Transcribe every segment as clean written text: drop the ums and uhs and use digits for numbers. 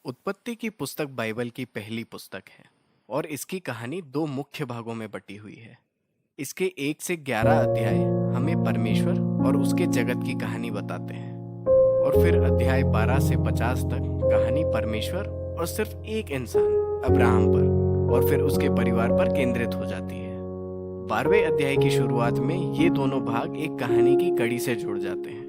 उत्पत्ति की पुस्तक बाइबल की पहली पुस्तक है और इसकी कहानी दो मुख्य भागों में बटी हुई है। इसके 1 से 11 अध्याय हमें परमेश्वर और उसके जगत की कहानी बताते हैं और फिर अध्याय 12 से 50 तक कहानी परमेश्वर और सिर्फ एक इंसान अब्राहम पर और फिर उसके परिवार पर केंद्रित हो जाती है। 12वें अध्याय की शुरुआत में ये दोनों भाग एक कहानी की कड़ी से जुड़ जाते हैं।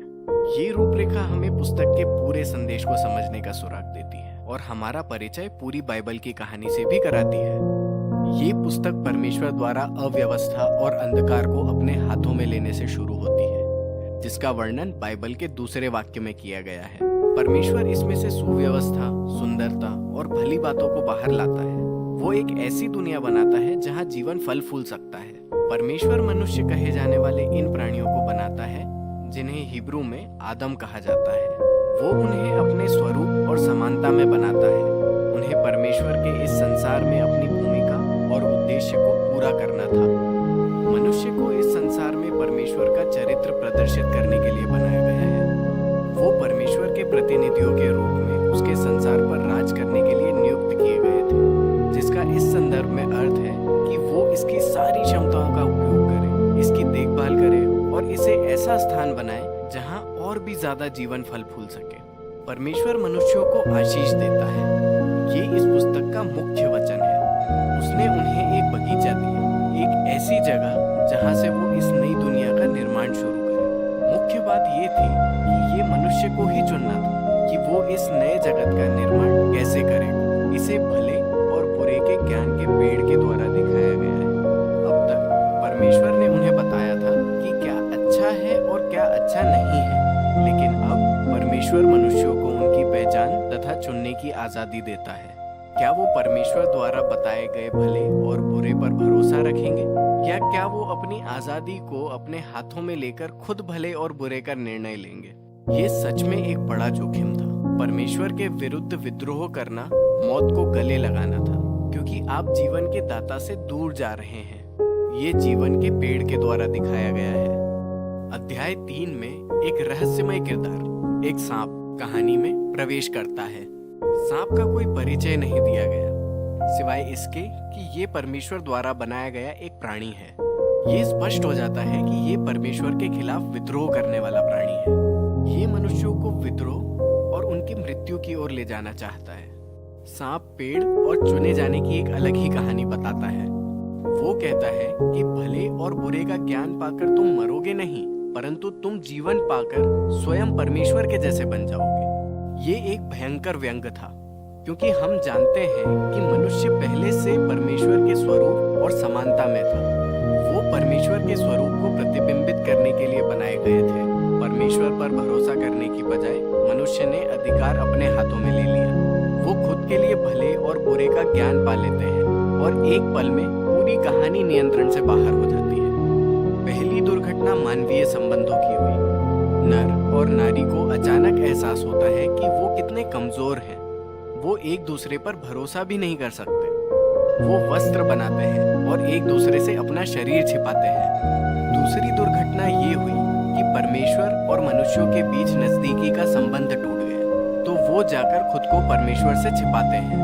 ये रूपरेखा हमें पुस्तक के पूरे संदेश को समझने का सुराग देती है और हमारा परिचय पूरी बाइबल की कहानी से भी कराती है। ये पुस्तक परमेश्वर द्वारा अव्यवस्था और अंधकार को अपने हाथों में लेने से शुरू होती है, जिसका वर्णन बाइबल के दूसरे वाक्य में किया गया है। परमेश्वर इसमें से सुव्यवस्था, सुंदरता और भली बातों को बाहर लाता है। वो एक ऐसी दुनिया बनाता है जहाँ जीवन फल फूल सकता है। परमेश्वर मनुष्य कहे जाने वाले इन प्राणियों को बनाता है जिन्हें हिब्रू में आदम कहा जाता है। वो उन्हें अपने स्वरूप और समानता में बनाता है। उन्हें परमेश्वर के इस संसार में अपनी भूमिका और उद्देश्य को पूरा करना था। मनुष्य को इस संसार में परमेश्वर का चरित्र प्रदर्शित करने के लिए बनाया गया है। वो परमेश्वर के प्रतिनिधियों के रूप में उसके संसार पर राज करने के लिए नियुक्त किए गए थे, जिसका इस संदर्भ में अर्थ है कि वो इसकी सारी क्षमताओं का उपयोग करे, इसकी देखभाल करे और इसे ऐसा स्थान बनाए जहां और भी ज्यादा जीवन फल फूल सके। परमेश्वर मनुष्यों को आशीष देता है। ये इस पुस्तक का मुख्य वचन है। उसने उन्हें एक बगीचा दिया, एक ऐसी जगह जहां से वो इस नई दुनिया का निर्माण शुरू करे। मुख्य बात ये थी कि ये मनुष्य को ही चुनना था कि वो इस नए जगत का निर्माण कैसे करेगा। इसे भले और बुरे के ज्ञान के पेड़ के द्वारा दिखाया गया है। अब तक परमेश्वर ने उन्हें बताया था कि क्या अच्छा है और क्या अच्छा नहीं है, लेकिन अब परमेश्वर मनुष्यों को उनकी पहचान तथा चुनने की आजादी देता है। क्या वो परमेश्वर द्वारा बताए गए भले और बुरे पर भरोसा रखेंगे, या क्या वो अपनी आजादी को अपने हाथों में लेकर खुद भले और बुरे का निर्णय लेंगे? ये सच में एक बड़ा जोखिम था। परमेश्वर के विरुद्ध विद्रोह करना मौत को गले लगाना था, क्योंकि आप जीवन के दाता से दूर जा रहे हैं। ये जीवन के पेड़ के द्वारा दिखाया गया है। अध्याय 3 में एक रहस्यमय किरदार, एक सांप, कहानी में प्रवेश करता है। सांप का कोई परिचय नहीं दिया गया, सिवाय इसके कि ये परमेश्वर द्वारा बनाया गया एक प्राणी है। ये स्पष्ट हो जाता है कि ये परमेश्वर के खिलाफ विद्रोह करने वाला प्राणी है। ये मनुष्यों को विद्रोह और उनकी मृत्यु की ओर ले जाना चाहता है। सांप पेड़ और चुने जाने की एक अलग ही कहानी बताता है। वो कहता है कि भले और बुरे का ज्ञान पाकर तुम मरोगे नहीं, परंतु तुम जीवन पाकर स्वयं परमेश्वर के जैसे बन जाओगे। ये एक भयंकर व्यंग था, क्योंकि हम जानते हैं कि मनुष्य पहले से परमेश्वर के स्वरूप और समानता में था। वो परमेश्वर के स्वरूप को प्रतिबिंबित करने के लिए बनाए गए थे। परमेश्वर पर भरोसा करने की बजाय मनुष्य ने अधिकार अपने हाथों में ले लिया। वो खुद के लिए भले और बुरे का ज्ञान पा लेते हैं और एक पल में पूरी कहानी नियंत्रण से बाहर हो जाती है। पहली दुर्घटना मानवीय संबंधों की हुई। नर और नारी को अचानक एहसास होता है कि वो कितने कमजोर हैं। वो एक दूसरे पर भरोसा भी नहीं कर सकते। वो वस्त्र बनाते हैं और एक दूसरे से अपना शरीर छिपाते हैं। दूसरी दुर्घटना ये हुई कि परमेश्वर और मनुष्यों के बीच नजदीकी का संबंध टूट गया, तो वो जाकर खुद को परमेश्वर से छिपाते हैं।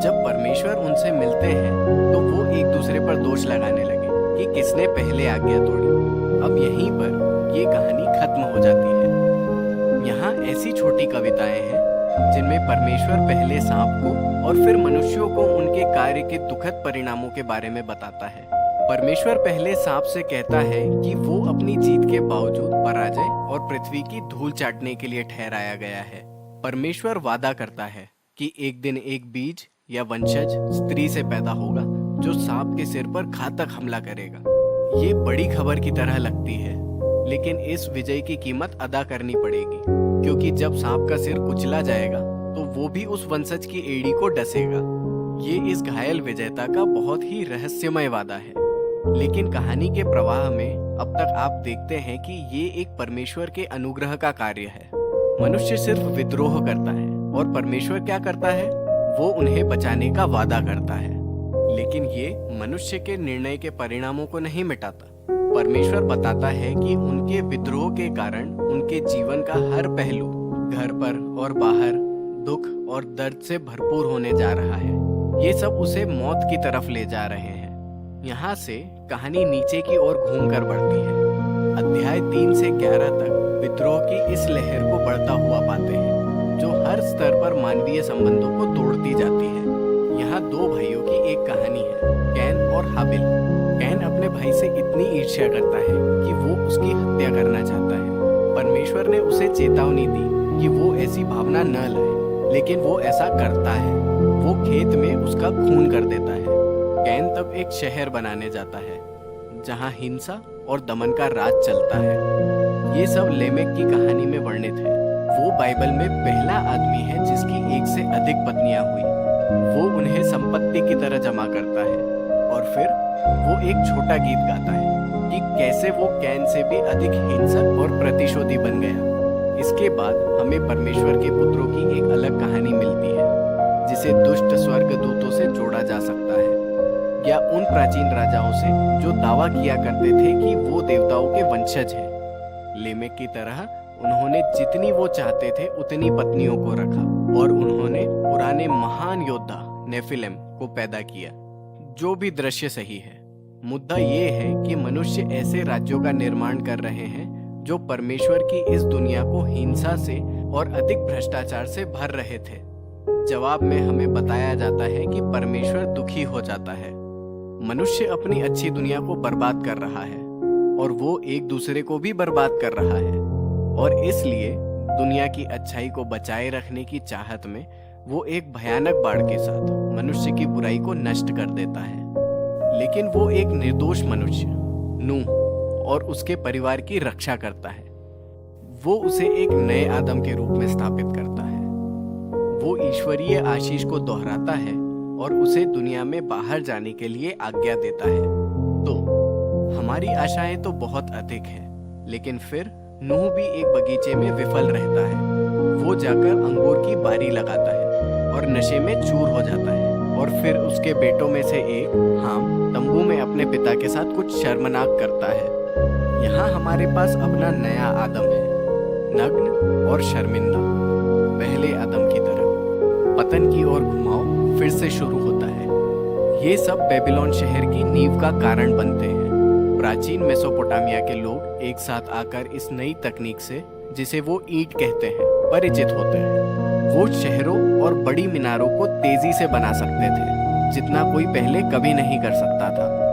जब परमेश्वर उनसे मिलते हैं तो वो एक दूसरे पर दोष लगाने लगे कि किसने पहले आज्ञा तोड़ी। अब यहीं पर ये कहानी खत्म हो जाती है। यहाँ ऐसी छोटी कविताएं हैं जिनमें परमेश्वर पहले सांप को और फिर मनुष्यों को उनके कार्य के दुखद परिणामों के बारे में बताता है। परमेश्वर पहले सांप से कहता है कि वो अपनी जीत के बावजूद पराजय और पृथ्वी की धूल चाटने के लिए ठहराया गया है। परमेश्वर वादा करता है कि एक दिन एक बीज या वंशज स्त्री से पैदा होगा जो सांप के सिर पर घातक हमला करेगा। ये बड़ी खबर की तरह लगती है, लेकिन इस विजय की कीमत अदा करनी पड़ेगी, क्योंकि जब सांप का सिर कुचला जाएगा तो वो भी उस वंशज की एड़ी को डसेगा। ये इस घायल विजेता का बहुत ही रहस्यमय वादा है। लेकिन कहानी के प्रवाह में अब तक आप देखते हैं कि ये एक परमेश्वर के अनुग्रह का कार्य है। मनुष्य सिर्फ विद्रोह करता है और परमेश्वर क्या करता है? वो उन्हें बचाने का वादा करता है। लेकिन ये मनुष्य के निर्णय के परिणामों को नहीं मिटाता। परमेश्वर बताता है कि उनके विद्रोह के कारण उनके जीवन का हर पहलू, घर पर और बाहर, दुख और दर्द से भरपूर होने जा रहा है। ये सब उसे मौत की तरफ ले जा रहे हैं। यहाँ से कहानी नीचे की ओर घूमकर बढ़ती है। अध्याय 3 से 11 तक विद्रोह की इस लहर को बढ़ता हुआ पाते हैं, जो हर स्तर पर मानवीय संबंधों को तोड़ती जाती है। यहाँ दो भाइयों की एक कहानी है, कैन और हाबिल। कैन अपने भाई से इतनी ईर्ष्या करता है कि वो उसकी हत्या करना चाहता है। परमेश्वर ने उसे चेतावनी दी कि वो ऐसी भावना न लाए, लेकिन वो ऐसा करता है। वो खेत में उसका खून कर देता है। कैन तब एक शहर बनाने जाता है जहाँ हिंसा और दमन का राज चलता है। ये सब लेमेक की कहानी में वर्णित है। वो बाइबल में पहला आदमी है जिसकी एक से अधिक पत्नियां हुई। वो उन्हें संपत्ति की तरह जमा करता है और फिर वो एक छोटा गीत गाता है कि कैसे वो कैन से भी अधिक हिंसक और प्रतिशोधी बन गया। इसके बाद हमें परमेश्वर के पुत्रों की एक अलग कहानी मिलती है, जिसे दुष्ट स्वर्गदूतों से जोड़ा जा सकता है, या उन प्राचीन राजाओं से जो दावा किया करते थे कि वो देवताओं के वंशज हैं। लेमेक की तरह उन्होंने जितनी वो चाहते थे उतनी पत्नियों को रखा, और उन्होंने पुराने महान योद्धा नेफिलिम को पैदा किया। जो भी दृश्य सही है, मुद्दा ये है कि मनुष्य ऐसे राज्यों का निर्माण कर रहे हैं जो परमेश्वर की इस दुनिया को हिंसा से और अधिक भ्रष्टाचार से भर रहे थे। जवाब में हमें बताया जाता है कि परमेश्वर दुखी हो जाता है। मनुष्य अपनी अच्छी दुनिया को बर्बाद कर रहा है और वो एक दूसरे को भी बर्बाद कर रहा है, और इसलिए दुनिया की अच्छाई को बचाए रखने की चाहत में वो एक भयानक बाढ़ के साथ मनुष्य की बुराई को नष्ट कर देता है। लेकिन वो एक निर्दोष मनुष्य नूह और उसके परिवार की रक्षा करता है। वो उसे एक नए आदम के रूप में स्थापित करता है। वो ईश्वरीय आशीष को दोहराता है और उसे दुनिया में बाहर जाने के लिए आज्ञा देता है। तो हमारी आशाएं तो बहुत अधिक हैं, लेकिन फिर नूह भी एक बगीचे में विफल रहता है। वो जाकर अंगूर की बारी लगाता है और नशे में चूर हो जाता है, और फिर उसके बेटों में से एक हाम तंबू में अपने पिता के साथ कुछ शर्मनाक करता है। यहाँ हमारे पास अपना नया आदम है, नग्न और शर्मिंदा, पहले आदम की तरह। पतन की ओर घुमाव फिर से शुरू होता है। ये सब बेबीलोन शहर की नींव का कारण बनते हैं। प्राचीन मेसोपोटामिया के लोग एक साथ आकर इस नई तकनीक से, जिसे वो ईंट कहते हैं, परिचित होते हैं। वो शहरों और बड़ी मीनारों को तेजी से बना सकते थे, जितना कोई पहले कभी नहीं कर सकता था।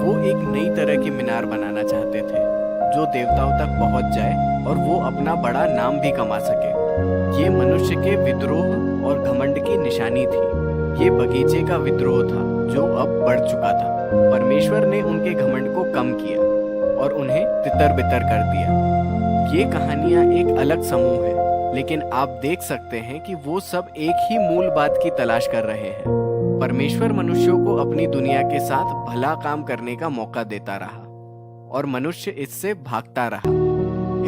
वो एक नई तरह की मीनार बनाना चाहते थे, जो देवताओं तक पहुंच जाए और वो अपना बड़ा नाम भी कमा सके। ये मनुष्य के विद्रोह और घमंड की निशानी थी। ये बगीचे का विद्रोह था जो अब बढ़ चुका था। परमेश्वर ने उनके घमंड को कम किया और उन्हें तितर-बितर कर दिया। ये कहानियां एक अलग समूह है, लेकिन आप देख सकते हैं कि वो सब एक ही मूल बात की तलाश कर रहे हैं। परमेश्वर मनुष्यों को अपनी दुनिया के साथ भला काम करने का मौका देता रहा और मनुष्य इससे भागता रहा।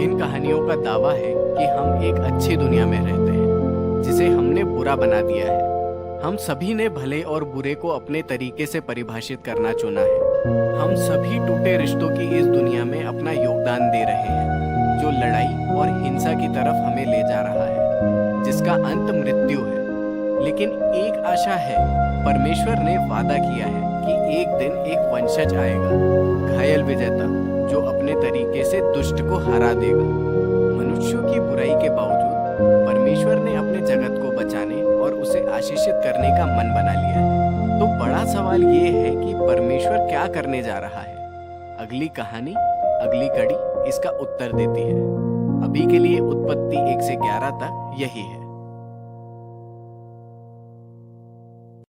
इन कहानियों का दावा है कि हम एक अच्छी दुनिया में रहते हैं, जिसे हमने बुरा बना दिया है। हम सभी ने भले और बुरे को अपने तरीके से परिभाषित करना चुना है। हम सभी टूटे रिश्तों की इस दुनिया में अपना योगदान दे रहे हैं, जो लड़ाई और हिंसा की तरफ हमें ले जा रहा है, जिसका अंत मृत्यु है। लेकिन एक आशा है, परमेश्वर ने वादा किया है कि एक दिन एक वंशज आएगा, घायल विजेता, जो अपने तरीके से दुष्ट को हरा देगा। मनुष्यों की बुराई के बावजूद परमेश्वर ने अपने जगत को बचाने और उसे आशीषित करने का मन बना लिया है। तो बड़ा सवाल ये है कि परमेश्वर क्या करने जा रहा है? अगली कहानी, अगली कड़ी इसका उत्तर देती है। अभी के लिए उत्पत्ति 1 से 11 तक यही है।